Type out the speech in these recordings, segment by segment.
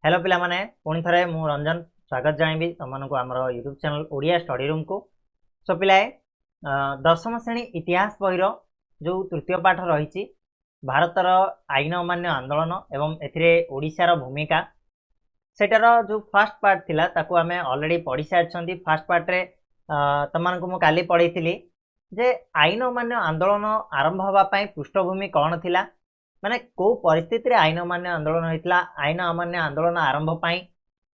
Hello पिला माने पुणी थे मु रंजन स्वागत जानवी तुमको आम YouTube channel Odia study room को। सो पिलाए दशम श्रेणी इतिहास बहिर जो तृतीय पाठ रही भारतर आईन अमान्य आंदोलन एवं एशार भूमिका सेटार जो फर्स्ट पार्ट थिला ताकू आमे ऑलरेडी पढ़ी सारी। फर्स्ट पार्ट रे तुमको मु काली पढ़ी जे आईन अमान्य आंदोलन आरंभ होगापाई पृष्ठभूमि कौन थिला, माने को परिस्थिति रे आईन अमान्य आंदोलन होइतला, आईन अमान्य आंदोलन आरंभ पाई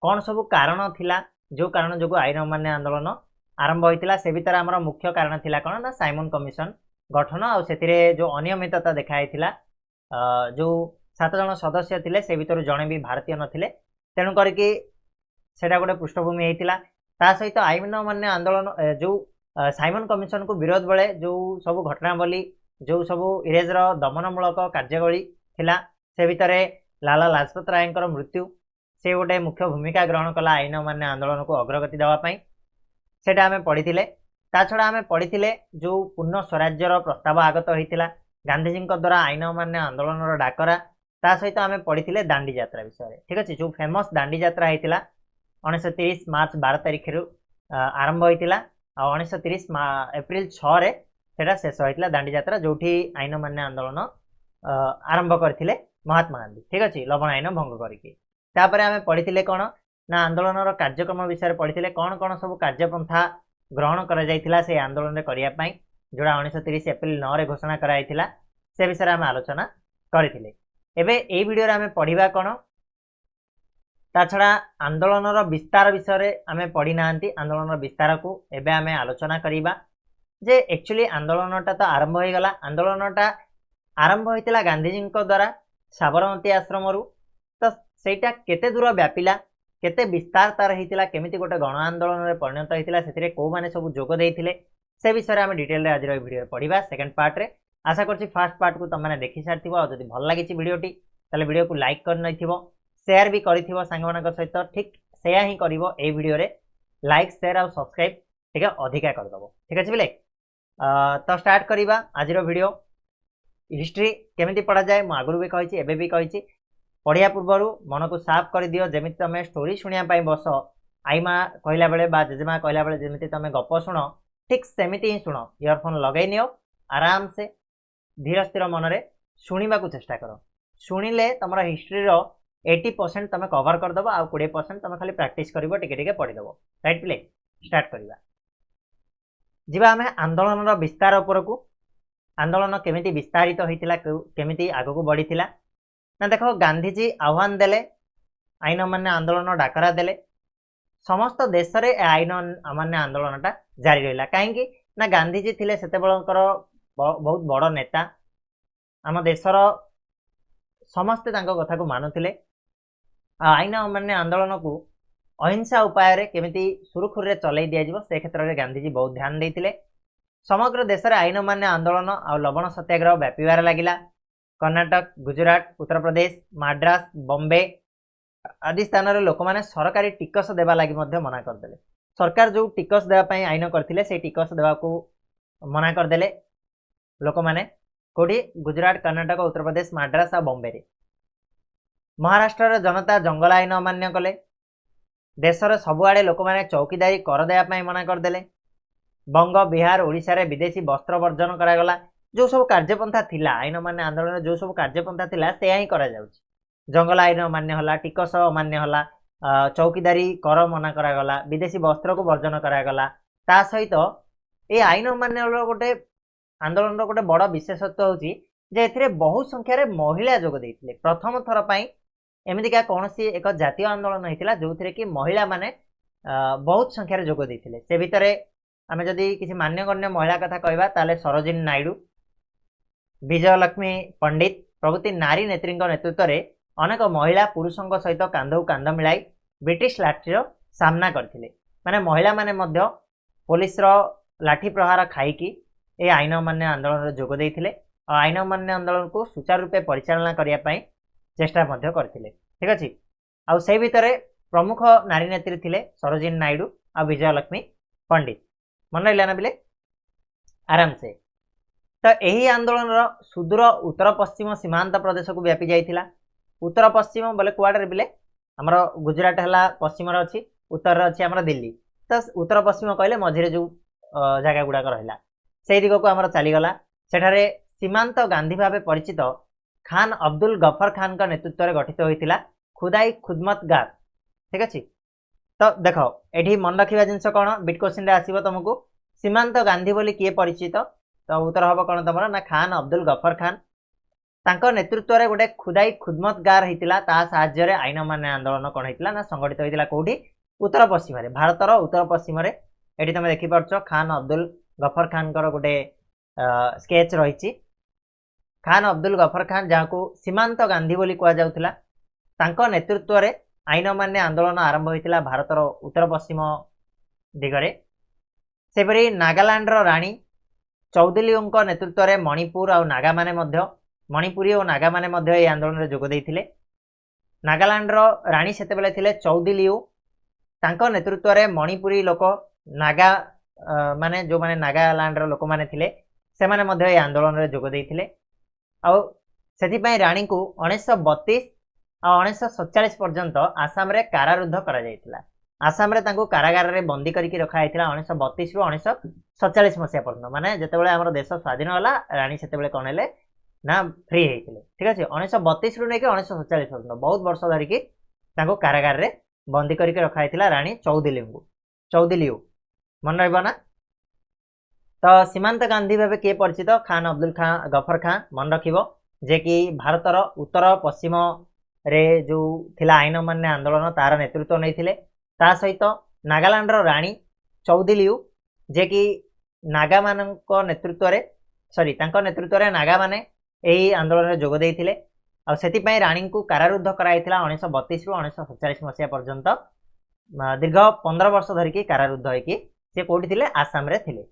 कौन सब कारण थिला, जो कारण जो आईन अमान्य आंदोलन आरंभ होइतला से भीतर हमर मुख्य कारण थिला कोन ना साइमन कमिशन गठन और सेतिरे जो अनियमितता देखाइथिला। जो 7 जन सदस्य थिले से भीतर जणे भी भारतीय नथिले, तेणु करके सेटा गोटे पृष्ठभूमि हेतिला। ता सहित आईन अमान्य आंदोलन जो साइमन कमिशन को विरोध बेले जो सब घटनावली जो सब इंग्रेजर दमनमूलक कार्यवली थिला से भितर लाला लाजपत राय मृत्यु से गोटे मुख्य भूमिका ग्रहण कला आईन अमान्य आंदोलन को अग्रगति देवाई सेटा आमे पढ़ी। ता छड़ा आमे पढ़ी जो पूर्ण स्वराज्यर प्रस्ताव आगत होता गांधीजी द्वारा आईन अमान्य आंदोलन डाकरा। ता सहित आमे पढ़ी दांडी यात्रा विषय। ठीक अच्छे, जो फेमस दांडी यात्रा होता 1930 मार्च 12 तारिख आरंभ होता 1930 एप्रिल 6 रे सेटा शेष होता दांडी यात्रा, जो आईन अमान्य आंदोलन आरंभ करथिले महात्मा गांधी। ठीक अच्छे, लवण आईन भंग करके आमे पढ़ी कौन ना आंदोलन कार्यक्रम विषय पढ़ी कौन कौन सब कार्यपंथा ग्रहण करा जायतिला से आंदोलन करिया पई जोड़ा 1930 एप्रिल 9 रे घोषणा कराइथिला से विषय आमे आलोचना करथिले। एबे ए वीडियो रे आमे पढ़िबा कौन ता छड़ा आंदोलन विस्तार विषय आमे पढ़ी नांती। आंदोलन विस्तार को एबे आमे आलोचना करिबा जे एक्चुअली आंदोलनटा तो आरंभ हो गला। आंदोलनटा आरंभ होइतिला गांधीजी द्वारा साबरमती आश्रम रु, तो सेटा केते दूर व्यापिला, केते विस्तार तार होइतिला, केमिति गोटे गण आंदोलन रे परिणत होइतिला, सेथिरे को माने सब जोग देइथिले से विषय आमे डिटेल रे आज रो वीडियो पढ़िबा सेकंड पार्ट रे। आशा करछि फर्स्ट पार्ट को तुम देखि सारथिबो आ जदि भल लागिछि वीडियोटी ताले वीडियो को लाइक कर नथिबो, शेयर भी करिथिबो सांग मानक सहित। ठीक सेया ही करिवो ए वीडियो रे, लाइक शेयर और सब्सक्राइब ठीक अधिका कर दबो। ठीक अछि बिले तो स्टार्ट करिबा आज रो वीडियो। हिस्ट्री केमिति पढ़ा जाए मु आगुरु भी कहिछि एबे भी कहिछि, पढ़िया पूर्वरु मन को साफ कर दियो जेमिति तमे स्टोरी सुनिया पाई बस। आईमा कहला बेले बा जेजेमा कहला बेले जेमिति तमे गप सुनो ठीक सेमिति ही सुनो। इयरफोन लगाई नियो, आराम से धीर स्थिर मन रे सुनिबा को चेष्टा करो। सुनिले तमरा हिस्ट्री रो 80% तमे कवर कर दबो आ 20% तमे खाली प्रैक्टिस करिवो, टिके टिके पढ़ी दबो। राइट प्ले स्टार्ट करिबा। जीवा आमे आंदोलन विस्तार उपर को, आंदोलन केमिति विस्तारित होइतिला, केमिति आगो को बढ़ीतिला ना देखो। गांधीजी आह्वान देले, आईन अमान्य आंदोलन डाकरा देले, समस्त देश रे आईन अमान्य आंदोलनटा जारी रहिला। काहेकि ना गांधीजी थिले सेते बेलकर बहुत बड़ नेता, आम देशर समस्ते तांको कथा को मानुथिले। आईन अमान्य आंदोलन को अहिंसा उपाय रे केमिति सुरखुर रे चलै दिया जिवो से क्षेत्र रे गांधीजी बहुत ध्यान देइथिले। समग्र देश रे आईन अमान्य आंदोलन आ लवण सत्याग्रह व्यापीबार लागिला। कर्नाटक, गुजरात, उत्तर प्रदेश, मद्रास, बॉम्बे आदि स्थान रे लोक माने सरकारी टिकस देबा लागि मध्य मना करदेले। सरकार जो टिकस देबा पई आईन करथिले से टिकस देबा को मना करदेले लोक माने कोडी गुजरात, कर्नाटक, उत्तर प्रदेश, मद्रास आ बॉम्बे रे। महाराष्ट्र रे जनता जंगल आईन अमान्य कले। देशर सबुआड़े लोक माने चौकीदारी कर देया पई मना करदेले। बंग, बिहार, ओडिशा रे विदेशी वस्त्र वर्जन करागला। जो सब कार्यपंथा थिला आईन अमान्य आंदोलन जो सब कार्यपंथा थिला से ही करा जाउछि। जंगल आईन अमान्य होला, टिकस अमान्य होला, चौकीदारी कर मना करागला, विदेशी वस्त्र को वर्जन करागला। ता सहित ए आईन अमान्य गोटे आंदोलन गोटे बड़ विशेषत्व होछि जे एथिरे बहुत संख्या रे महिला जोग देइथिले। प्रथम थर पई एमितिका कौनसी एक जातीय आंदोलन होइतिला जो थिरे कि महिला माने बहुत संख्या रे जोग देइथिले। से भितरे आमे जदि किछि मान्यगण्य महिला कथा कहबा ताले सरोजिनी नायडू, विजयलक्ष्मी पंडित प्रभृति नारी नेत्री नेतृत्व में अनेक महिला पुरुषों सहित कांधू कांध मिलाई ब्रिटिश लाठीर सामना करथिले। माने महिला माने मध्य पुलिस लाठी प्रहार खाईकी ए आईन अमान्य आंदोलन जोग देइथिले। आईन अमान्य आंदोलन को सुचारू रूपे परिचालना करिया पई चेष्टा मध्य करथिले। ठीक अछि, आ से भितरे प्रमुख नारी नेत्री थिले सरोजिनी नायडू आ विजयलक्ष्मी पंडित। मन रहिला ना बिले आराम से। तो यही आंदोलन सुदूर उत्तर पश्चिम सीमांत प्रदेश को व्यापी जाइथिला। उत्तर पश्चिम बोले कुआडे बिले आमर गुजरात है पश्चिम अच्छी उत्तर अच्छी आमर दिल्ली तो उत्तर पश्चिम कहले मझे जो जगह गुड़ाक रहा से दिग को आमर चलीगला सेठारे सीमांत गांधी भाव परिचित खान अब्दुल गफर खान का नेतृत्व में गठित होता खुदाई खुदमत गार ठीक अच्छे। तो देख ये मन रखा जिनस कौन बिट क्वेश्चन आसो तुमको सीमांत गांधी बोली किए परिचित तो उत्तर हम कौन तुम ना खान अब्दुल गफर खान तांको नेतृत्व में गोटे खुदाई खुदमत गार होता साहाय्य आईन मान्य आंदोलन कौन होता ना संगठित होता कौटी उत्तर पश्चिम भारतर उत्तर पश्चिम ये तुम देखिपार खान अब्दुल गफर खान गोटे स्केच रही खान अब्दुल गफर खान जहाँ को सीमांत गांधी बोली कहुला नेतृत्व में आईन मान्य आंदोलन आरंभ होता भारतर उत्तर पश्चिम दिगरे सेपरी नागालैंड राणी चौधलियों नेतृत्व में मणिपुर और नागा माने मणिपुरी और नागा माने आंदोलन में जोग देते नागालैंड राणी से चौधलियो नेतृत्व में मणिपुरी लोक नागा माने जो माने नागालैंड लोक मैंने थे से माने आंदोलन में जोग देते से राणी को 1932 और 1947 पर्यंत आसाम रे कारारुद्ध करा जायतिला आसाम रे तांको कारागार रे बंदी करके रखा जायतिला 1932 रु 1947 मसिया पर्यंत माने जेतेबेले हमर देश स्वाधीन होला राणी सेतेबेले कोन हेले ना फ्री हेतिले ठीक अछि 1932 रु नेके 1947 पर्यंत बहुत वर्ष धरि कि तांको कारागार रे बंदी करके रखा जायतिला राणी चौधलियो मन रहबो ना। तो सीमांत गांधी भाबे के परिचित खान अब्दुल खान गफर खान मन रखिबो जे कि भारतर उत्तर पश्चिम रे जो थिला आईन मान्य आंदोलन तार नेतृत्व नहीं सहित नागालैंड राणी चौधलियो जे कि नागा मान नेतृत्व रे सॉरी तांको नेतृत्व रे नागा माने यही आंदोलन में जोग देते और से राणी को कारारुद्ध कराइला 1932 रु 1947 मसीहा पर्यंत दीर्घ 15 वर्ष धरिकी कारारुद्ध होगी सी कौटी थे आसाम रे थिले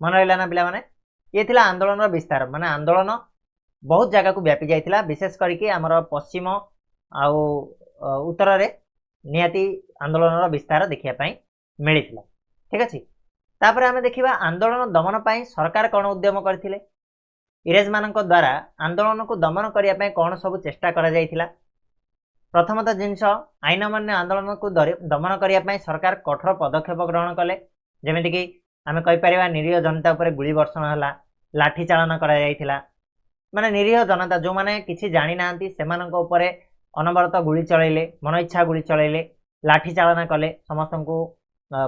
मन रहा ना पिला माने ये थिला आंदोलन विस्तार माने आंदोलन बहुत जगह को व्यापी जाइथिला विशेष करके आमर पश्चिम आउ उत्तर रे निहाती आंदोलन विस्तार देखिया मिलता ठीक अच्छे। तापर आम देखा आंदोलन दमन पाई सरकार कौन उद्यम करथिले इंग्रेज मान द्वारा आंदोलन को दमन करने कौन सब चेष्टा करा जाइथिला प्रथमतः जिनस आईन मान्य आंदोलन को दमन करने सरकार कठोर पदक्षेप ग्रहण कले जमीक आम कहीपर निरीह जनता उपर गुली वर्षण है लाठी चालन करा जाइथिला माने निरीह जनता जो माने किसी जानी नांती सेमानक उपरे अनवरत गुली चलैले मन इच्छा गुली चलैले लाठी चालन कले समस्त को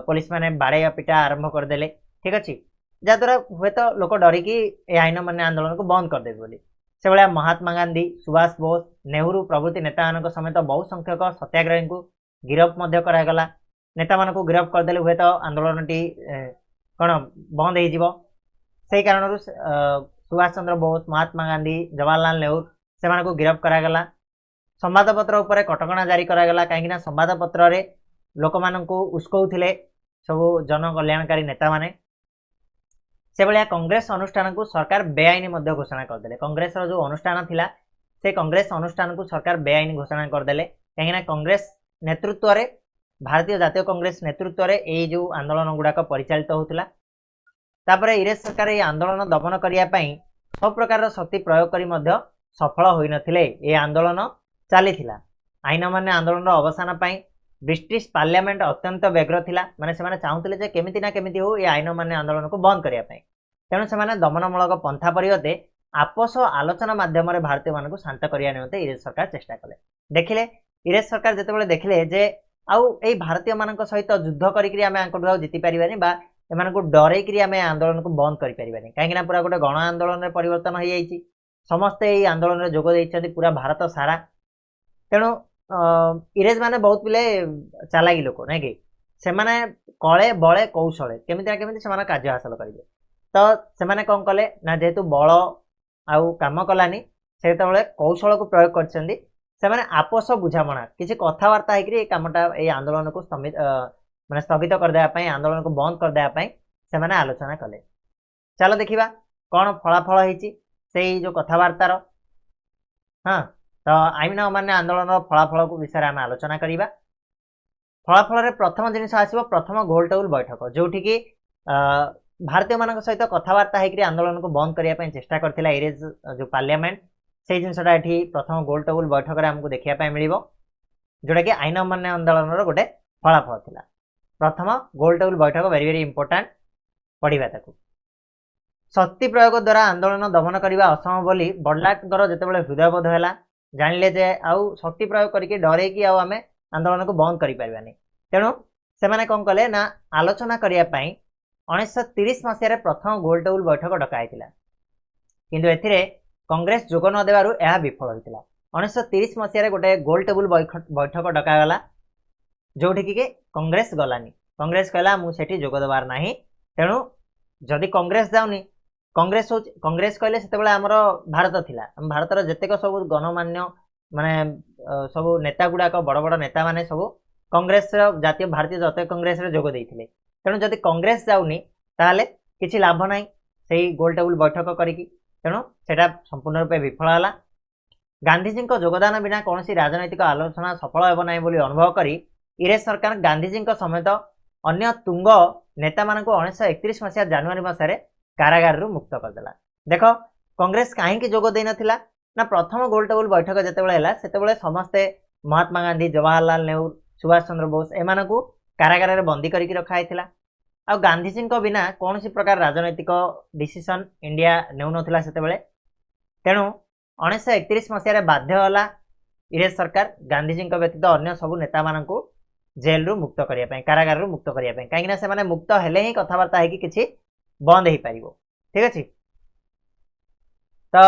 पुलिस माने बाड़े पिटा आरंभ करदे ठीक अच्छे जहाद्वारा हे तो लोक डरिकी ए आईन मान्य आंदोलन को बंद करदे बोली से भाया महात्मा गांधी सुभाष बोस नेहरू प्रभृति नेता मान समेत बहु संख्यक सत्याग्रही को गिरफ करागला नेता मान को गिरफ करदे हे तो आंदोलन टी कौन बंद हो कारण सुभाष चंद्र बोस महात्मा गांधी जवाहरलाल नेहरू से गिरफ करागला संवादपत्र उपरे कटकणा जारी करागला कहीं संवादपत्र रे लोक मानू उस्कौथिले सब जन कल्याणकारी नेता माने से भाया कांग्रेस अनुष्ठान को सरकार बेआईन घोषणा करदे कांग्रेस जो अनुष्ठान थिला से कांग्रेस अनुष्ठान को सरकार बेआईन घोषणा करदे कहीं कांग्रेस नेतृत्व रे भारतीय जातीय कांग्रेस नेतृत्व रे ये जो आंदोलन गुड़ाक परिचालित होता तापर इंग्रेज सरकार ये आंदोलन दमन करने सब प्रकार शक्ति प्रयोग कर सफल होई नथिले ये आंदोलन चली आईन मान्य आंदोलन अवसान पाई ब्रिटिश पार्लियामेंट अत्यंत व्यग्र थिला माने से चाहूले जे केमिति ना केमिति हो ये आईन मान्य आंदोलन को बंद करने तेणु से दमनमूलक पंथा परिवर्ते आपस आलोचना माध्यम भारतीय मान शांत करने निमंते इंग्रेज सरकार चेष्टा कले देखिले इंग्रेज सरकार जिते देखिले जे आउ ए भारतीय मान सहित युद्ध करें जीति पारानी एम डरईक आम आंदोलन को बंद करें कहीं पूरा गोटे गण आंदोलन में परिवर्तन हो जाए समस्ते ये आंदोलन में जोग देते पूरा भारत सारा तेणु इंग्रेज माने बहुत पिले चालाकी लोक ना कि से कले बले कौशले केमी केमी कार्य हासिल करेंगे तो से कौन कले ना जेहेतु बल आउ कम कलानी से कौशल को प्रयोग कर आपस बुझामणा किसी कथबार्ता होकर कमटा ये आंदोलन को माने स्थगित करदेवाई आंदोलन को बंद करदेवाई से आलोचना कले चलो देखा कौन फलाफल हो जो कथबार्तार हाँ तो आईन अमान्य आंदोलन फलाफल को विषय आम आलोचना करवा फलाफल प्रथम जिनस आसो प्रथम गोल टेबुल बैठक जोठिकी भारतीय मान सहित कथबार्ता होकर आंदोलन को बंद करने चेष्टा करथिला इंग्रेज जो पार्लियामेंट से जिनसा प्रथम गोल टेबुल बैठक में आमको देखा मिल जोटा कि आईन अमान्य आंदोलन गोटे फलाफल थिला। प्रथम गोल टेबुल बैठक वेरी वेरी इंपोर्टेंट पढ़िबा ताकू। शक्ति प्रयोग द्वारा आंदोलन दमन करने असम बोली बडलाटकर जितेबाला हृदयबोध है जानिले जे आउ शक्ति प्रयोग करके डरे कि आम आंदोलन को बंद कर पारानी। तेणु से कौन कले ना आलोचना करने 1930 मसीह प्रथम गोल टेबुल बैठक डकाई किंतु एथिरे कांग्रेस जोग न देवारु यह विफल होता। 1930 मसीह गोटे गोल टेबुल बैठक डकागला जोठी कि कांग्रेस गलानी। कांग्रेस कहला मुझे जोग देवार ना। तेणु जदि कांग्रेस जाऊनी कांग्रेस कहले से आमर भारत थिला भारतर जेतेक सब गणमान्य माने सब नेता गुड़ाक बड़ बड़ नेता माने सब कांग्रेस जातीय भारतीय जातीय कांग्रेस रे जोग देइथिले। तेणु जदि कांग्रेस जाऊनी ताहले किछि लाभ नाही सेही गोल टेबुल बैठक करिकी। तेणु सेटा संपूर्ण रूपे विफल हला। गांधीजी योगदान बिना कौन राजनैतिक आलोचना सफल हेब नाही बोली अनुभव करी इंग्रेज सरकार गांधीजी समेत अन्य तुंग नेता मानक 1931 मसीहा जनवरी मसीह कारागार रु मुक्त करदेला। देख कांग्रेस कहीं जोग दे नथिला ना प्रथम गोल टेबुल बैठक जितेबाला है से समस्ते महात्मा गांधी जवाहरलाल नेहरू सुभाष चंद्र बोस एमान को कारागार में बंदी करके रखाई। आ गांधीजी बिना कौन प्रकार राजनैतिक डिसीजन इंडिया नेउ नथिला सेतेबेले। तेणु 1931 मसीह बाध्य होला इंग्रेज सरकार गांधीजी व्यतीत अन्य सबू नेता मान जेल रु मुक्त करने कारागार रु मुक्त करने कहीं से मुक्त हेले ही कथबार्ता है कि बंद हो पार। ठीक अच्छे तो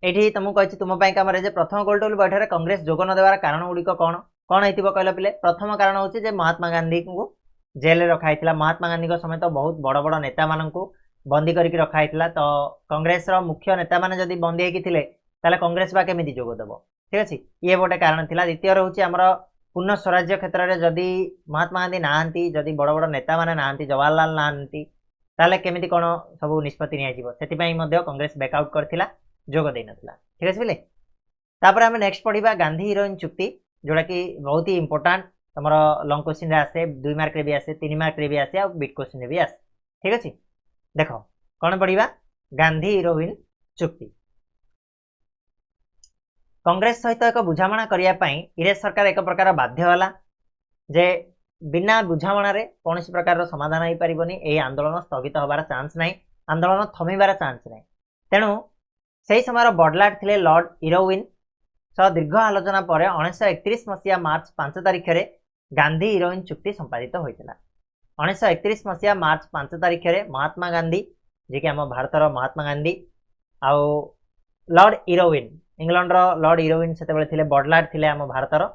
ये तुमको कही तुम कम प्रथम गोल टेबुल बैठक कांग्रेस जोग न देवार कारण गुड़िक कौन कौन हो कहल पिले। प्रथम कारण हूँ महात्मा गांधी को जेल रखाई। महात्मा गांधी समेत बहुत बड़ बड़ नेता मान बंदी करके रखाई। तो कांग्रेस मुख्य नेता मैंने जदि बंदी होते कांग्रेस बा केमी जोग देव। ठीक अच्छे ये गोटे कारण था। द्वितीय हूँ आमर पूर्ण स्वराज्य क्षेत्र में जदि महात्मा गांधी नहांती जदि बड़ बड़ नेता मैंने नहांती जवाहरलाल नहांती ताले केमिति कौन सब निष्पत्ति नि कांग्रेस बैकआउट करथिला जोग दे नथिला। ठीक है बोले तापर आम नेक्स्ट पढ़ा गांधी हिरोइन चुक्ति जोड़ा कि बहुत ही इंपोर्टाट तुम लंग क्वेश्चन आसे 2 मार्क रे भी आसे 3 मार्क रे भी आसे आ बिट क्वेश्चन भी आसे। ठीक अच्छे देख कौन पढ़ा गांधी हिरोइन चुक्ति। कांग्रेस सहित एक बुझामणा करने इंग्रेज सरकार एक प्रकार बाध्य होला जे बिना बुझामणार कौन प्रकार समाधान हो पारबनी। यही आंदोलन स्थगित होबार चांस ना आंदोलन थमिबार चांस ना। तेणु से ही समय बडलाट थे लॉर्ड इरोविन सह दीर्घ आलोचना पर 1931 मसीहा मार्च 5 तारिख में गांधी हिरोइन चुक्ति संपादित होता। 1931 मसीहा मार्च 5 तारिख में महात्मा गांधी जी कि आम भारतर महात्मा गांधी आउ लॉर्ड इरोविन इंग्लैंड लॉर्ड इरोविन से बडलाट थे आम भारतर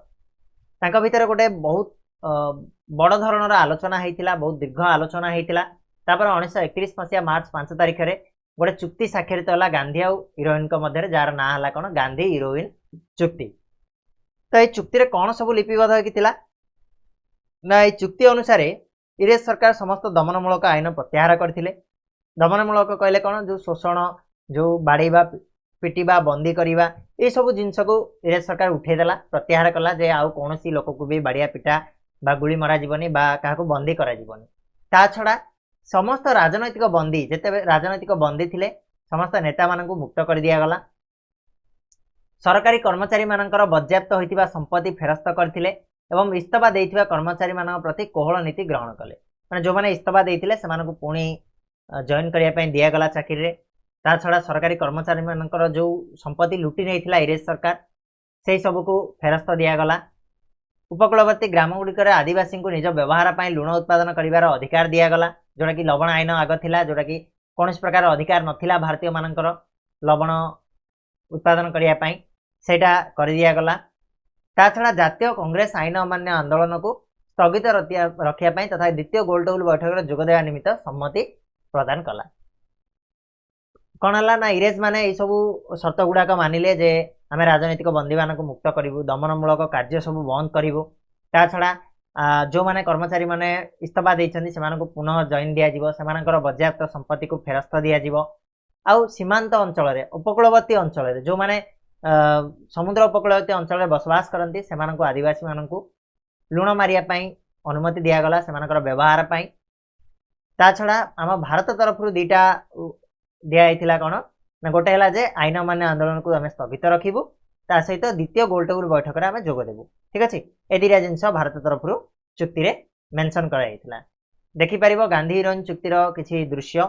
भितर गोटे बहुत बड़ धरणर आलोचना होता बहुत दीर्घ आलोचना होता। 1931 मसीहा मार्च 5 तारिख में गोटे चुक्ति स्वाक्षरित होला गांधी आउ हिरोइन मध्य जार ना है कौन गांधी हिरोइन चुक्ति। तो ये चुक्ति कौन सब लिपिबद्ध होता ना ये चुक्ति अनुसार इंग्रेज सरकार समस्त दमनमूलक आईन प्रत्याहार करथिले। दमनमूलक कहले कौन जो शोषण जो बाड़ेबा पिटिबा बंदी करवा ये सब जिनस को इंग्रेज सरकार उठेदेला प्रत्याहार कला जे आउ कौन लोक को भी बाड़िया पिटा बा गुली मरा जीवनी बा क्या बंदी करा जीवनी। ता छड़ा समस्त राजनैतिक बंदी जिते राजनैतिक बंदी थिले समस्त नेता मानक मुक्त कर दिया गला। सरकारी कर्मचारी मानकर बर्याप्त होइतिबा संपत्ति फेरस्त करथिले एवं इस्तफा देइथिबा कर्मचारी मानक प्रति कोहल नीति ग्रहण कले। माने जो माने इस्तफा देइथिले सेमानकु पुणी जॉइन करिया पई दिया गला चाकरी रे। ता छड़ा सरकारी कर्मचारी मानकर जो संपत्ति लुटी नैथिला इंग्रेज सरकार से सब को फेरस्त दिया गला। उपकूलवर्ती ग्राम गुड़िकर आदिवासी को निज व्यवहार पर लुण उत्पादन कर अधिकार दिगला जोटा कि लवण आईन आग था जोटा कि कौन प्रकार अधिकार नाला भारतीय मानकर लवण उत्पादन करने सेटा कर दिगला। ता छड़ा जातीय कांग्रेस आईन अमान्य आंदोलन को स्थगित रखापी तथा द्वितीय गोल टेबुल बैठक जोगदेवा निमित्त सम्मति प्रदान कला। कौन है ना इंग्रेज मैंने ये सब शर्त गुड़ाक मानिले जे आम राजनैतिक बंदी मानक मुक्त करूँ दमनमूलक कार्य सब बंद करूँ। ता छड़ा जो माने कर्मचारी माने इस्तफा देइछन्ति सेमानकु पुनः जॉइन दिया से बर्याप्त संपत्ति को फेरस्त दिया। आउ सीमांत अंचल उपकूलवर्ती अंचल जो माने समुद्र उपकूलवर्ती अंचल बसवास करती से आदिवासी मानकु लुण मारिया अनुमति दिगला से व्यवहार पाई। ता छड़ा आम भारत तरफ दुईटा दिखाई कौन ना गोटे है जे आईन अमान्य आंदोलन को आम स्थगित रखिबु ता सहित द्वितीय गोलटेबुल बैठक आम जोग देबू ठीक अच्छे ए दुटा जिनस भारत तरफ चुक्ति रे मेंशन कराइला देखिपर गांधी हिरोइन चुक्तिर किसी दृश्य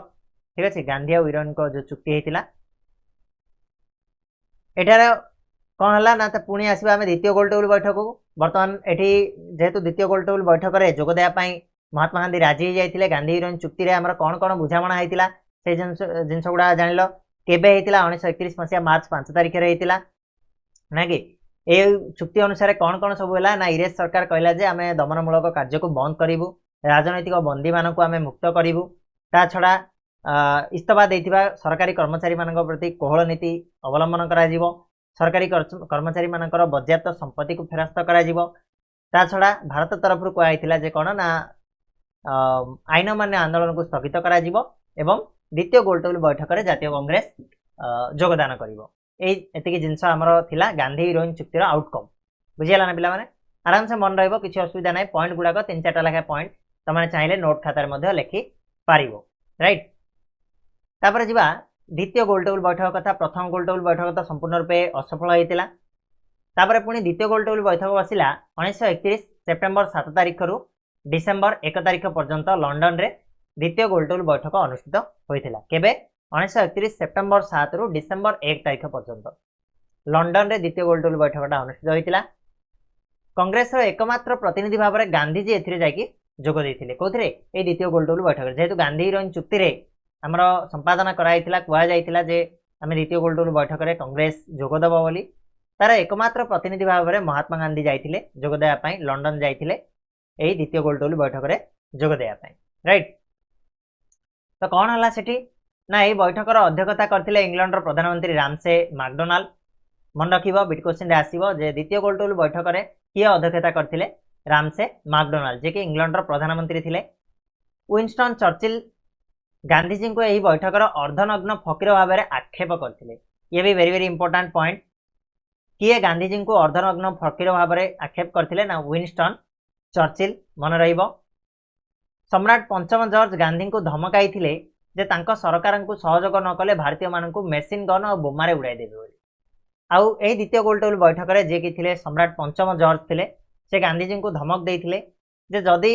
ठीक अच्छे गांधी और हिरोइन को जो चुक्ति होता एटार कौन है ना तो पुणी आसवा आम द्वितीय गोलटेबुल बैठक को बर्तमान एटी जेहेतु द्वितीय गोलटेबुल बैठक में जोगदेवाई महात्मा गांधी राजी हो जाते गांधी हिरोइन चुक्ति रे आमर कौन कौन बुझाणा होता से जिनस गुड़ा जान केबे होता 1931 मसीहा मार्च 5 तारिख होता ना कि ए चुक्ति अनुसार कौन कौन सब है ना इंग्रेज सरकार कहला जे आम दमनमूलक कार्य को बंद करूँ राजनैतिक बंदी मान आम मुक्त करूँ ता छड़ा इस्तफा देथिबा सरकारी कर्मचारी मान प्रति कोहल नीति अवलंबन करा सरकारी कर्मचारी मानकर बर्याप्त संपत्ति को फेरस्त करा ता छड़ा भारत तरफ कहला जे कौन ना आईन मान्य आंदोलन को स्थगित करा एवं द्वितीय गोलटेबुल बैठक में जातीय कांग्रेस योगदान करी जिनस आमर थिला गांधी हिरोइन चुक्तिर आउटकम बुझीगला ना पिला माने आराम से मन रहिबो किछि असुविधा नाही पॉइंट गुडाक 3-4टा लेखा पॉइंट तमाने चाहिले नोट खातार मध्ये लिखि पारिबो राइट तापर जिबा द्वितीय गोलटेबुल बैठक कथा प्रथम गोलटेबुल बैठक तो संपूर्ण रूपे असफल होइतिला तापर पुणी द्वितीय गोलटेबुल बैठक बसिला 1931 सेप्टेम्बर 7 तारिख रु डिसेम्बर 1 तारिख पर्यंत लंडन रे द्वितीय गोलटेबुल बैठक अनुष्ठित होइतिला केबे 1931 सेप्टेम्बर 7 रु डिसेम्बर 1 तारिख पर्यंत लंडन रे द्वितीय गोलटेबुल बैठकटा अनुष्ठित होइतिला कांग्रेस रो एकमात्र प्रतिनिधि भाव में गांधीजी एथिरे जाकी जोग देथिले कोथरे ए द्वितीय गोलटेबुल बैठक जेहेतु गांधी हिरोइन चुक्ति रे हमर संपादन कराइतिला कुआ जाइतिला जे आमे द्वितीय गोलटेबुल बैठक रे कांग्रेस जोग देबो बोली तार एकमात्र प्रतिनिधि भाव में महात्मा गांधी जाइतिले जोग देया पई लंडन जाइतिले ए द्वितीय गोलटेबुल बैठक रे जोग देया पई राइट तो कौन हला सेठी ना ये बैठक अध्यक्षता करथिले इंग्लैंड रो प्रधानमंत्री रामसे मैकडोनाल्ड मन रखिबो बिट क्वेश्चन रे आसीबो जे द्वितीय गोलटेबुल बैठक रे किए अध्यक्षता करथिले रामसे मैकडोनाल्ड जे कि इंग्लैंड रो प्रधानमंत्री थिले विंस्टन चर्चिल गांधीजी को यही बैठक अर्धनग्न फकीर भाव में आक्षेप करथिले ये भी वेरी वेरी इंपोर्टेंट पॉइंट किए गांधीजी को अर्धनग्न फकीर भाव में आक्षेप करथिले ना विंस्टन चर्चिल मन रहिबो सम्राट पंचम जॉर्ज गांधी को धमकाई थिले जे तांको सरकार को सहयोग न कले भारतीय मान को मेसीन गन और बोमारे उड़ाई देबे बोली आउ ए द्वितीय गोलटेबुल बैठक रे जे कि थिले सम्राट पंचम जॉर्ज थिले से गांधीजी को धमक देइथिले जे जदि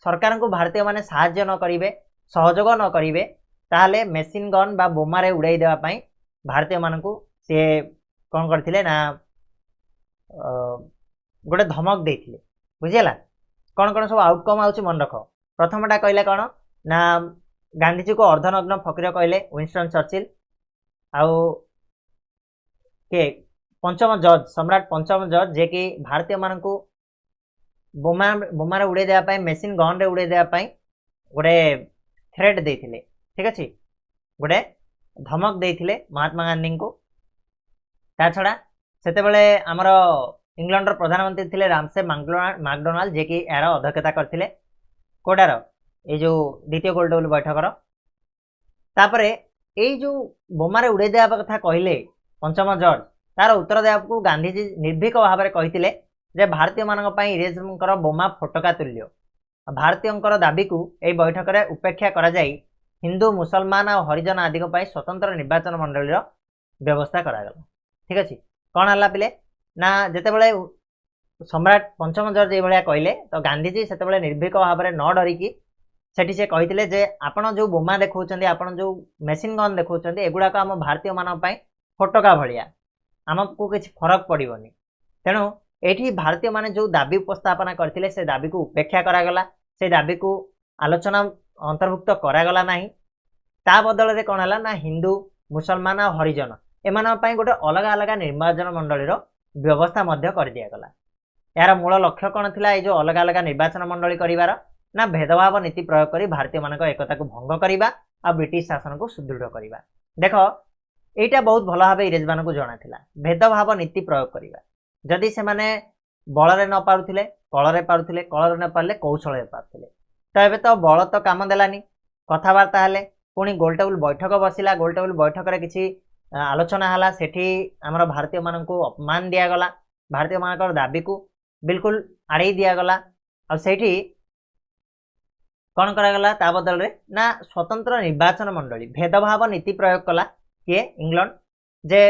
सरकार को भारतीय माने सहाय्य न करिवे सहयोग न करिवे ताहले मेसीन गन बा बोमारे उड़ाई देबा पई भारतीय मान को से कोन करथिले ना गोटे धमक देइथिले बुझियला कोन कोन सब आउटकम आउची मन रखो प्रथमटा कहले कोन ना गांधीजी को अर्धनग्न फकीर कहले विंस्टन चर्चिल आउ के पंचम जज सम्राट पंचम जज जे कि भारतीय मान को बोमार उड़े देवा मेसीन गन रे उड़े देवा गोटे थ्रेट देथिले ठीक अच्छे गोटे धमक देथिले महात्मा गांधी को ता छड़ा सेते बेले हमर इंग्लैंड रो प्रधानमंत्री थिले रामसे मैकडोनाल्ड जे कि यार अध्यक्षता करथिले कोडार ए जो द्वितीय गोलटेबुल बैठक तापर ए जो बोमारे उड़े देवा कथा कहले पंचम जॉर्ज तार उत्तर देवा गांधीजी निर्भीक भाव में कहते जे भारतीय मानक इंग्रेजर बोमा फटका तुल्य भारतीय दाबी को यह बैठक में उपेक्षा करा जाई हिंदू मुसलमान और हरिजन आदि स्वतंत्र निर्वाचन मंडल व्यवस्था करागला ठीक अच्छे कौन है पिले ना जिते सम्राट पंचम जॉर्ज ये कहले तो गांधीजी से निर्भीक भाव में न डरिकी सेठी से कहते जे आपण जो बोमा देखा आपण जो मेसीन गन देखा एगुड़ाक आम भारतीय मानक फटका भाया आमको किसी फरक पड़ोनी तेणु ये भारतीय माने जो दाबी उपस्थापना करते से दाबी को उपेक्षा करागला से दाबी को आलोचना अंतर्भुक्त करागला नहीं ता बदल में कौन है ना हिंदू मुसलमान और हरिजन एम गोटे अलग अलग निर्वाचन मंडल व्यवस्था कर दिगला यार मूल लक्ष्य कौन थी ये जो अलग अलग निर्वाचन मंडली करार ना भेदभाव नीति प्रयोग कर भारतीय मान एकता को भंग करवा और ब्रिटिश शासन को सुदृढ़ करवा देख यहाँ बहुत भल भाव इंग्रेज मान को जना था भेदभाव नीति प्रयोग करवा जदि से माने बल न पारुले कल पारुले कल न पारे कौशल पारुले तो ये तो बल तो काम देलानी कथबार्ता हेले पुणी गोलटेबुल बैठक बसिला गोलटेबुल बैठक रे किसी आलोचना हला सेठी आमर भारतीय मान को अपमान दिगला भारतीय मान दाबी को बिल्कुल आड़े दिगला आ सेठी कौन करागला ता बदल रे ना स्वतंत्र निर्वाचन मंडली भेदभाव नीति प्रयोग कला किए इंग्लैंड जे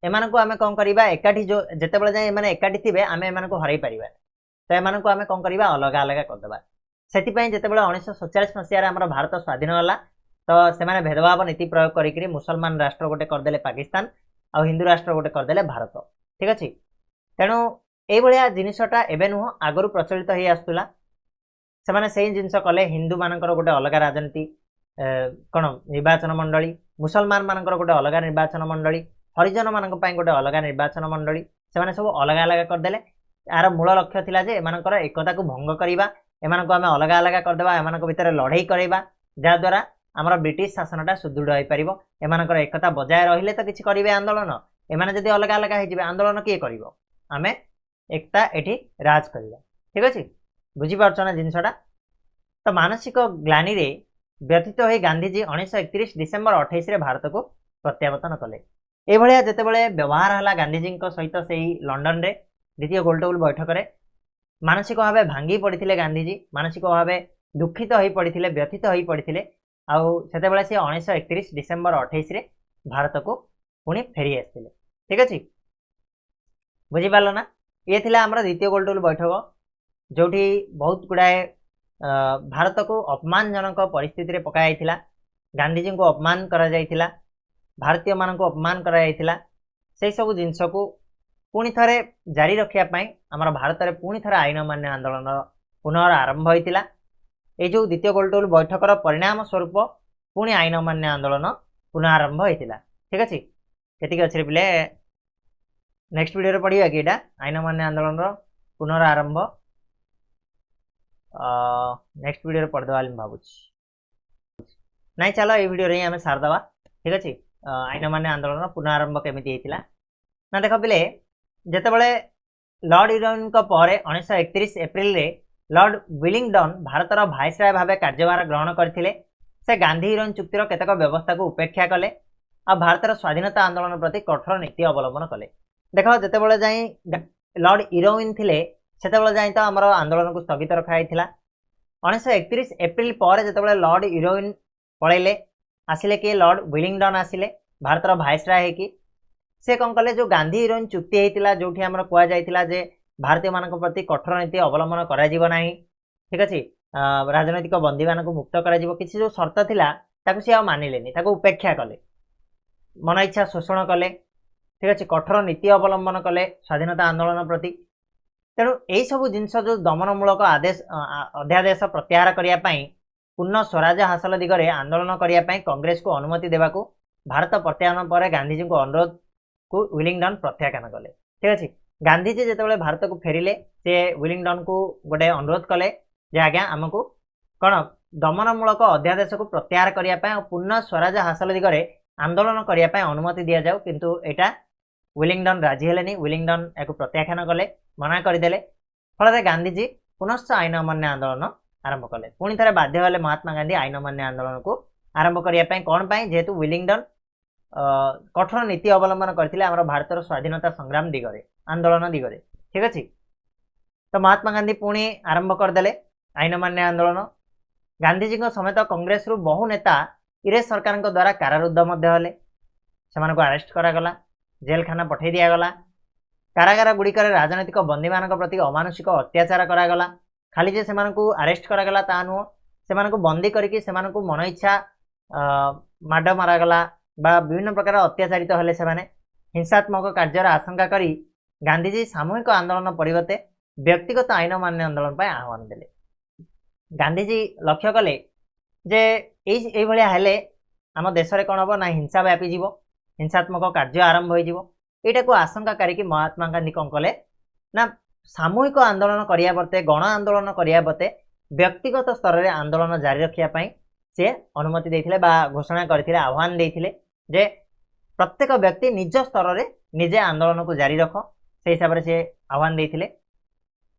एमानकु आमे कौन करिबा एकाठी जो जेतेबेले जाय एमाने एकाठी थिबे आमे एमानकु हराई परिबा तो एमानकु आमे कौन करिबा अलग अलग करदबा सेति पई जेतेबेले 1947 मसिया रे हमर भारत स्वाधीन होला तो सेमाने भेदभाव नीति प्रयोग करिकरी मुसलमान राष्ट्र गोटे करदेले पाकिस्तान आ हिंदू राष्ट्र गोटे करदेले भारत ठीक अछि तेणु ए भलिया जिनिसटा एबे नुह आगरु प्रचलित होई आस्तुला सेमाने सेही जिनिस कले हिंदू मानकर गोटे अलग राजनीति कोन निर्वाचन मंडली मुसलमान मानकर गोटे अलग निर्वाचन मंडली हरिजन मानक पई गोटे अलग निर्वाचन मंडली सेमाने सब अलग अलग करदेले यार मूल लक्ष्य थिला जे एमानकर एकता को भंग करिबा एमानको आमे अलग अलग करदेबा एमानक भितर लड़ाई करैबा जा द्वारा हमर ब्रिटिश शासनटा सुदृढ़ होई परिबो एमानकर एकता बजाय रहिले तो किछि करिवे आंदोलन एमाने जदि अलग अलग होई जिवे आंदोलन किए करिवो आमे एकता एठी राज करिबा ठीक अछि बुझी पारछ ना जिनसटा तो मानसिक ग्लानि रे व्यतीत होई गांधीजी 1931 डिसेंबर 28 रे भारत को प्रत्यावर्तन कले ए भलिया जेतेबेले व्यवहार हला गांधीजी सहित सेही लंडन रे द्वितीय गोलटेबल बैठक रे मानसिक भावे भांगी पड़िथिले गांधीजी मानसिक भावे दुखित होई पड़िथिले व्यतीत होई पड़िथिले आउ सेतेबेले से 1931 डिसेंबर 28 रे भारत को पुणी फेरी आस्थिले ठीक अछि बुझी पारलो ना ये थिला हमर द्वितीय गोलटेबल बैठक जोठी बहुत गुडाए भारत को अपमानजनक परिस्थिति रे पकाया जाइथिला गांधीजी को अपमान करा जाइथिला भारतीय मान को अपमान करा जाइथिला से सब जिनस को पुणी थरे जारी रखिया पई हमर भारत रे पुणी थरे आईन मान्य आंदोलन पुनः आरंभ होइतिला ए जो द्वितीय गोलटेबल बैठकर परिणाम स्वरूप पुणी आईन मान्य आंदोलन पुनः आरंभ होइतिला ठीक अछि केतिक अछि रे पिले नेक्स्ट वीडियो रे पढिया कि एटा आईन मान्य आंदोलन रो पुनः आरंभ नेक्स्ट वीडियो रे पढदवा हम भाबुछि नाही चलो ए वीडियो रे हमें सार दवा ठीक अछि आईन मान्य आंदोलन पुनः आरंभ केमिति हेतिला ना देखो पिले जेतेबेले लॉर्ड इरविन को परे 1931 एप्रिल रे लॉर्ड विलिंगडन भारतर भाइसराय भावे कार्यभार ग्रहण करथिले से गांधी इरविन चुक्तिर केतक व्यवस्था को उपेक्षा कले आ भारतर स्वाधीनता आंदोलन प्रति कठोर नीति अवलंबन कले देखो जेतेबेले जाई लॉर्ड इरविन थिले सेतेबेले जाई तो हमर आंदोलन को स्थगित रखा जाइथिला 1931 एप्रिल पर जेतेबेले लॉर्ड इरविन पळैले आसिले के लॉर्ड विलिंगडन आसिले भारतर भाइसराय है कि से कौन कले जो गांधी इरविन चुक्ति होता जो आम कह जाइथिला जे भारतीय मान प्रति कठोर नीति अवलंबन करा नाही ठीक अच्छे राजनैतिक बंदी मान मुक्त कर किसी जो शर्त थिला ताकु सी मानिलेनी ताकु उपेक्षा कले मन इच्छा शोषण कले ठीक अच्छे कठोर नीति अवलंबन कले स्वाधीनता आंदोलन प्रति तेणु यही सब जिनस जो दमनमूलक आदेश अध्यादेश प्रत्याहार करने पूर्ण स्वराज हासिल दिगरे आंदोलन करने कांग्रेस को अनुमति देवाकू भारत प्रत्याहार पर गांधीजी को अनुरोध को विलिंगडन प्रत्याख्यान कले ठीक अच्छे गांधीजी जिते भारत को फेरिले से विलिंगडन को गोटे अनुरोध कले जे आज्ञा आमको कौन दमनमूलक अध्यादेश को प्रत्याहार करने पूर्ण स्वराज हासिल दिगरे आंदोलन करने अनुमति दि जाऊ किंतु एटा विलिंगडन राजी हेलेनी विलिंगडन या प्रत्याख्यान कले मना करदेले फल गांधीजी पुनश्च आईन अमान्य आंदोलन आरंभ कले पुणी थे बाध्य हेले महात्मा गांधी आईन अमान्य आंदोलन को आरंभ करने कौन जेहेतु विलिंगडन कठोर नीति अवलंबन करथिले हमर भारतर स्वाधीनता संग्राम दिगरे आंदोलन दिगरे ठीक अछि तो महात्मा गांधी पुणी आरंभ करदेले आईन अमान्य आंदोलन गांधीजी को समेत कांग्रेस रु बहु नेता इंग्रेज सरकार द्वारा कारारुद्ध मध्य हेले सेमानको अरेस्ट करागला जेल खाना पठै दिया गला कारागार गुड़िकर राजनैतिक बंदी मान प्रति अमानुषिक अत्याचार करागला खाली जे सेमानको अरेस्ट करागला ता नुह सेमानको बंदी करके सेमानको मन इच्छा माड मारागला बा विभिन्न प्रकार अत्याचारित हेले सेमाने हिंसात्मक कार्यर आशंका करी गांधीजी सामूहिक आंदोलन परिवर्ते व्यक्तिगत आईन मान्य आंदोलन पर आह्वान देले गांधीजी लक्ष्य कले जे एई भलिया हेले आम देश में कौन हम ना हिंसा व्यापी जीव हिंसात्मक कार्य आरंभ हो यहाँ को आशंका करी महात्मा गांधी कौन कले ना सामूहिक आंदोलन करिया बर्ते गण आंदोलन करिया बर्ते व्यक्तिगत स्तर में आंदोलन जारी रखिया से अनुमति देथिले बा घोषणा करथिले आह्वान देथिले जे प्रत्येक व्यक्ति निज स्तर में निजे आंदोलन को जारी रख से हिसाब से आह्वान देथिले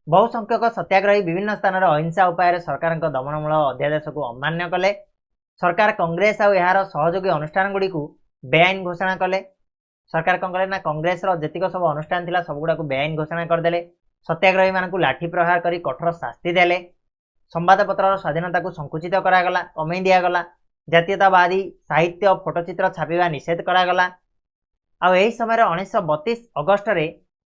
बहु संख्यक सत्याग्रही विभिन्न स्थान में अहिंसा उपाय सरकार दमनमूलक अध्यादेश को अमान्य कले सरकार कांग्रेस और यार सहयोगी अनुष्ठान गुड़ी को बेआईन घोषणा कले सरकार कौन कले ना कांग्रेस जेतिक सब अनुष्ठान थिला सब गुड़ा बेआईन घोषणा करदेले सत्याग्रही मान लाठी प्रहार करी कठोर शास्ति देले संवादपत्र स्वाधीनता को संकुचित करागला कमई दिगला जातीयतावादी साहित्य फोटोचित्र छापिबा निषेध करागला आई समय 1932 अगस्ट रे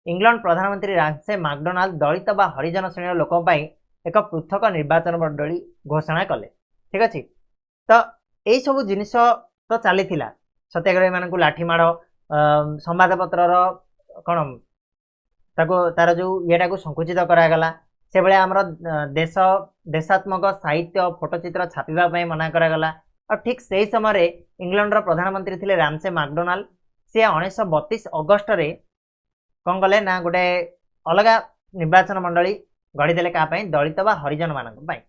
इंग्लैंड प्रधानमंत्री रामसे मैकडोनाल्ड दलित बा हरिजन श्रेणी लोक एक पृथक निर्वाचन मंडली घोषणा कले। ठीक अच्छे तो यही सब जिनिस तो चली सत्याग्रही मानक लाठीमाड़ संवादपत्र कौन तार जो येटा को संकुचित करागला से भाई आमर देश देशात्मक साहित्य फोटोचित्र छापा मना करागला। और ठीक से ही समय इंग्लैंड प्रधानमंत्री थे रामसे मैकडोनाल्ड सी 1932 अगस्ट रे कौन कले ना गोटे अलग निर्वाचन मंडली गढ़ीदे क्या दलित बा हरिजन मानक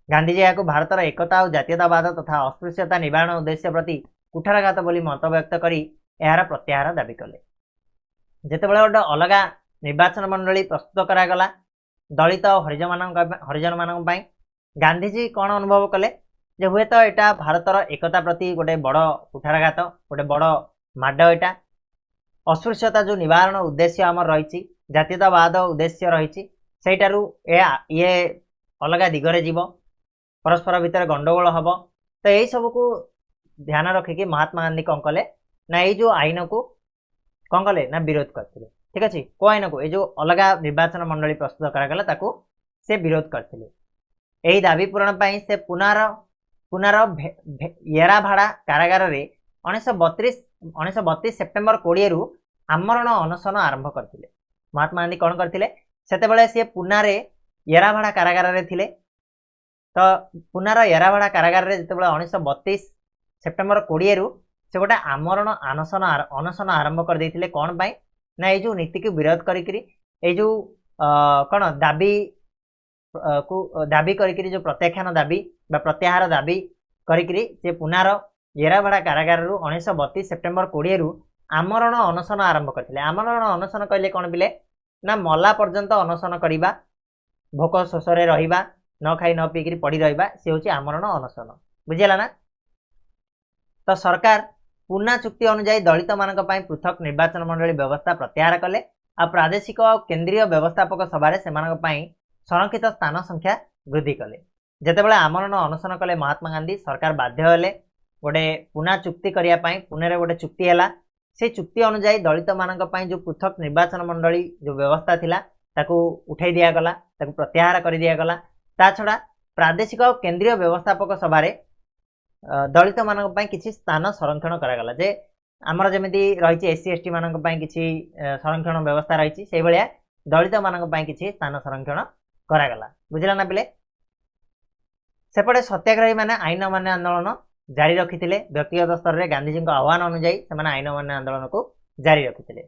गांधीजी या भारतर एकता और जातीयतावाद तथा अस्पृश्यता निवारण उद्देश्य प्रति कुठाराघात बोली मत व्यक्त करी यार प्रत्याहार दाबी कले। जितेबाला गोटे अलग निर्वाचन मंडली प्रस्तुत करागला दलित और हरिजन मानक गांधीजी कौन अनुभव कले जे हुए तो यहाँ भारतर एकता प्रति गोटे बड़ कुठाराघात गोटे बड़ माड यहाँ अस्पृश्यता जो निवारण उद्देश्य आमर रही जातीयतावाद उद्देश्य रही सेठारू ये अलग दिगरे जीव परस्पर भितर गंडगोल हम तो यही सब को ध्यान रखिकी महात्मा गांधी कौन कले ना ये जो आईन को कौन कले ना विरोध करते। ठीक अच्छे को आईन को ये जो अलग निर्वाचन मंडली प्रस्तुत करागला ताकू से विरोध करते। यही दाबी पूरण से पुनार येराभाड़ा कारागार रे 1932 सेप्टेम्बर 20 रु आमरण अनशन आरंभ करते। महात्मा गांधी कौन करते से सी पुनारे येराभाड़ा कारागार रे थिले तो पुनार येराभाड़ा कारागार रे जिते 1932 सेप्टेम्बर 20 रु से गोटे आमरण अनशन आरंभ कर देथिले कौन पाई ना ये जो नीति को विरोध करी जो कौन दाबी करी जो प्रत्याख्यान दाबी प्रत्याहार दाबी करी से पुनार येराभाड़ा कारागार रु 1932 सेप्टेम्बर 20 रु आमरण अनशन आरंभ करते। आमरण अनशन कहले कौन बिले ना मला पर्यंत अनशन करवा भोक शोषरे रहिबा न खाई न पीकरी पड़ी रहिबा से होची आमरण अनशन बुझेला ना। तो सरकार पुना चुक्ति अनुसार दलित मानक पई पृथक निर्वाचन मंडली व्यवस्था प्रत्याहार कले आ प्रादेशिक और केंद्रीय व्यवस्थापक सभा से संरक्षित स्थान संख्या वृद्धि कले। जितेबाला आमरण अनशन कले महात्मा गांधी सरकार बाध्य हेले गोटे पुना चुक्ति करने पुणे गोटे चुक्ति है से चुक्ति अनुसार दलित मानक पई जो पृथक निर्वाचन मंडली जो व्यवस्था थिला ताकू उठाई दिगला ताकू प्रत्याहार कर दिगला। ता छड़ा प्रादेशिक और केंद्रीय व्यवस्थापक सभा दलित मानक पई किछि स्थान संरक्षण करागला जे आमर जमिति रही एससी एसटी मानक पई किछि संरक्षण व्यवस्था रही से भाया दलित मानक पई किछि स्थान संरक्षण करागला बुझला ना पिले। सेपटे सत्याग्रही माने आईन मान्य आंदोलन जारी रखिथिले व्यक्तिगत स्तर में गांधीजी आह्वान अनुजाई से आईन मान्य आंदोलन को जारी रखिथिले।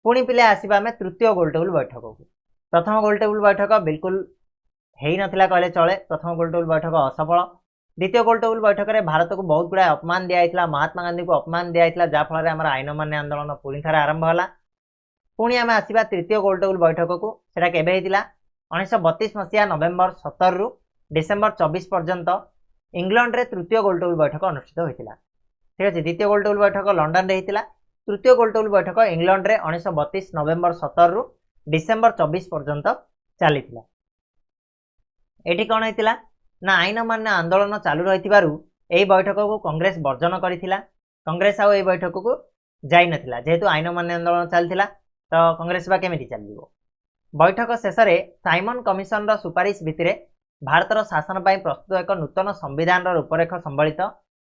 पुणी पिले आसवा आम तृतीय गोलटेबुल बैठक को। प्रथम गोलटेबुल बैठक बिल्कुल है नथिला कहले चले प्रथम गोलटेबुल बैठक असफल। द्वितीय गोलटेबुल बैठक में भारत को बहुत गुड़ा अपमान दिया महात्मा गांधी को अपमान दिया जहाँफल आम आईन मान्य आंदोलन पुणी थे आरंभ है। पुणी आम आसवा तृतीय गोलटेबुल बैठक को सेटा केबे हितिला 1932 मसीहा नवेम्बर 17 रु डिसेम्बर 24 पर्यंत इंग्लैंड रे तृतीय गोलटेबुल बैठक अनुष्ठित होता। ठीक अच्छे द्वितीय गोलटेबुल बैठक लंडन रे होता तृतीय गोलटेबुल बैठक इंग्लैंड रे 1932 नवेम्बर 17 रु डिसेम्बर 24 पर्यंत चली। एटी कौन होता ना आईन मान्य आंदोलन चालू रही बैठक को कांग्रेस वर्जन करथिला। कांग्रेस आउ बैठक को जाई नथिला जेहेतु आईन मान्य आंदोलन चलता तो कांग्रेस बा केमिति चलिबो। बैठक शेष में साइमन कमिशन सुपारिश भित्तिरे भारतर शासन पर प्रस्तुत एक नूतन संविधान रूपरेख संबलित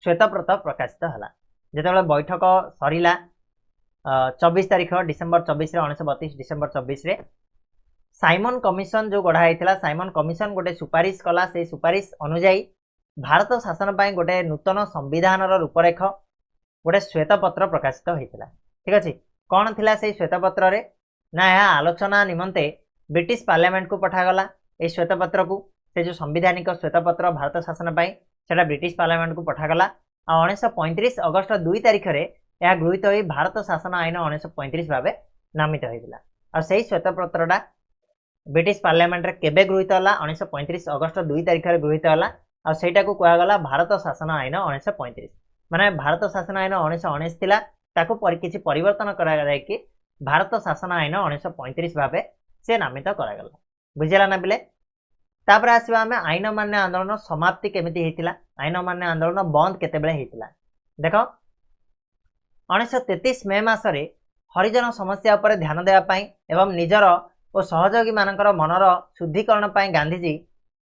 श्वेतपत्र प्रकाशित है। जिते बैठक सरला 24 तारीख डिसेम्बर 24 1932 डिसेम्बर 24 रे साइमन कमिशन जो गढ़ाई साइमन कमिशन गोटे सुपारिश कला से सुपारिश अनुजाई भारत शासन पर गोटे नूतन संविधान रूपरेख गोटे श्वेतपत्र प्रकाशित होता। ठीक अच्छे कौन थिला से श्वेतपत्र रे ना यह आलोचना निमंते ब्रिटिश पार्लियामेंट को पठागला। ये श्वेतपत्र को से जो संविधानिक श्वेतपत्र भारत शासन से ब्रिटिश पार्लियामेंट को पठागला। 1935 अगस्ट 2 तारीख में यह गृहीत हो भारत शासन आईन 1935 भाव नामित होता। और सही श्वेतपत्रटा ब्रिटिश पार्लियामेंट रे केबे गृहीत है 1935 अगस्ट 2 तारीख में गृहीत है और सेटा को कहगला भारत शासन आईन 1935 माने भारत शासन आईन 1919 थिला ताको किछि परिवर्तन करा जाय कि भारत शासन आईन 1935 भाव से नामित करागला बुझेला ना पिले। तापर आसवा आम आईन मान्य आंदोलन समाप्ति केमिति हेतिला आईन मान्य आंदोलन बंद केतेबेले हेतिला देख 1933 मे मासरे हरिजन समस्या उपर ध्यान देवाई एवं निजर और सहयोगी मानकर मनर शुद्धिकरण पर गांधीजी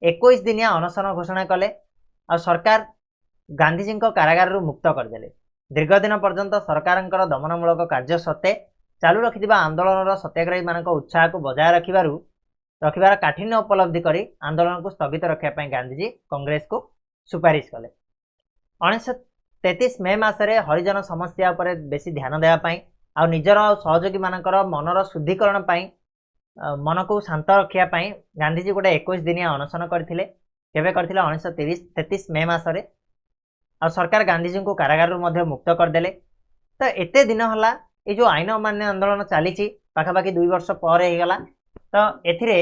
21 दिनिया अनशन घोषणा कले आ सरकार गांधीजी कारागार मुक्त करदे। दीर्घ दिन पर्यंत सरकार दमनमूलक कार्य सत्वे चालू रखि आंदोलन सत्याग्रही मान उत्साह को बजाय रखिबार काठिन्य उपलब्धि कर आंदोलन को स्थगित रखापी गांधीजी कांग्रेस को सुपारिश कले। 1933 मे मासरे हरिजन समस्या उपर बेसी ध्यान देवाई आ निजर सहयोगी मानकर मनर शुद्धिकरण मन को शांत रखापी गांधीजी गोटे 21 दिनिया अनशन करथिले। केबे करथिले 1933 मे मासरे आ सरकार गांधीजी को कारागार मुक्त करदे। तो एते दिन हला ये जो आईन अमान्य आंदोलन चली पाखापाखि 2 वर्ष पर होगला। तो एथिरे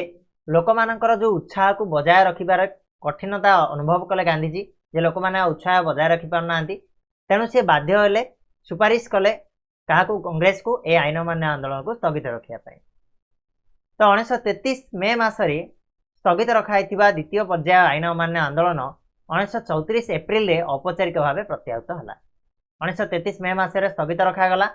लोक मानकर जो उत्साह को बजाय रखिबार कठिनता अनुभव कले गांधीजी जे लोक माने उत्साह बजाय रखि पारना तेणु सी बाध्य हेले सुपारिश कले क्या कांग्रेस को ए आईन अमान्य आंदोलन को स्थगित रखापी। तो 1933 मे मासरे स्थगित रखाई द्वितीय पर्याय आईन अमान्य आंदोलन 1934 एप्रिल रे औपचारिक भाव प्रत्याहृत है। 1933 मे मासरे स्थगित रखागला।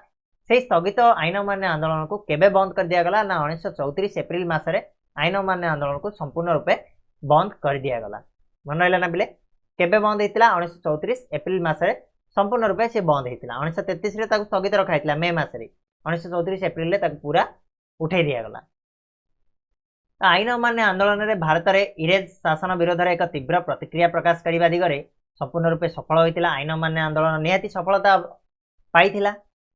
से स्थगित आईन अमान्य आंदोलन को केबे बंद कर दियागला ना 1934 एप्रिल मासरे आईन अमान्य आंदोलन को संपूर्ण रूपे बंद कर दियागला। मन रहा ना बिले केबे बंद होता 1934 एप्रिल मासरे संपूर्ण रूपे से बंद होता। 1933 रे ताकू स्थगित रखाई मे मासरे 1934 एप्रिल रे ताकू पूरा उठे दियागला। आईन अमान्य आंदोलन में भारत में इंग्रेज शासन विरोध में एक तीव्र प्रतिक्रिया प्रकाश करने दिगरे संपूर्ण रूपे सफल होता। आईन अमान्य आंदोलन निहाती सफलता पाई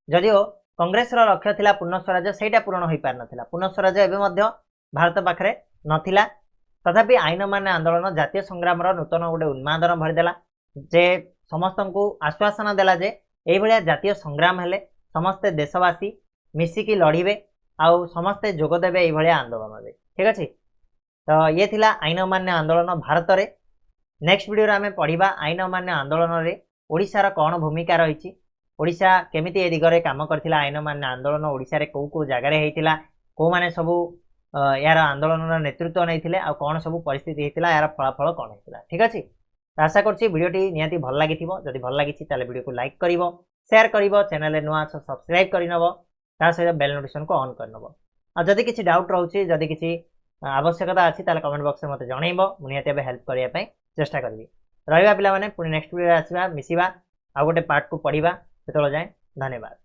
जदिओ कांग्रेस लक्ष्य थिला पूर्ण स्वराज्य सेटा पूर्ण हो पार नाथिला। पूर्ण स्वराज्य एवं भारत पाखे नथिला। तथापि आईन अमान्य आंदोलन जातीय संग्राम नूतन गोटे उन्मादन भरीदेला जे समस्त को आश्वासन देला जे यही भाया जातीय संग्राम हेले समस्ते देशवासी मिसिकी लड़िबे आउ समस्ते जोगदेवे ये आंदोलन में। ठीक अच्छे। तो ये थिला आईन अमान्य आंदोलन भारत में। नेक्स्ट वीडियो आम पढ़ा आईन अमान्य आंदोलन में ओडिशार कौन भूमिका रही, ओडिशा केमिति ए दिगरे काम करथिला, आईन अमान्य आंदोलन ओडिशा रे को जगार होता, कौ माने सबू यार आंदोलन नेतृत्व नहीं आ कौन सब परिस्थिति होता, यार फलाफल कौन होता। ठीक अच्छे। आशा करछि वीडियोटी निहाती भल लगी जदि भल लगी वीडियो को लाइक कर शेयर कर चैनल नूआ सब्सक्राइब करनब ता सहित बेल नोटिफिकेशन को ऑन करनब। जदि किसी डाउट रोचे जदि किसी आवश्यकता अच्छी कमेंट बॉक्स में मत जनइब मुझे हेल्प करने चेष्टा करी। रहा पिला पुणी नेक्स्ट वीडियो आसवा मिसिबा आ गोटे पार्ट को पढ़ा। से जाए धन्यवाद।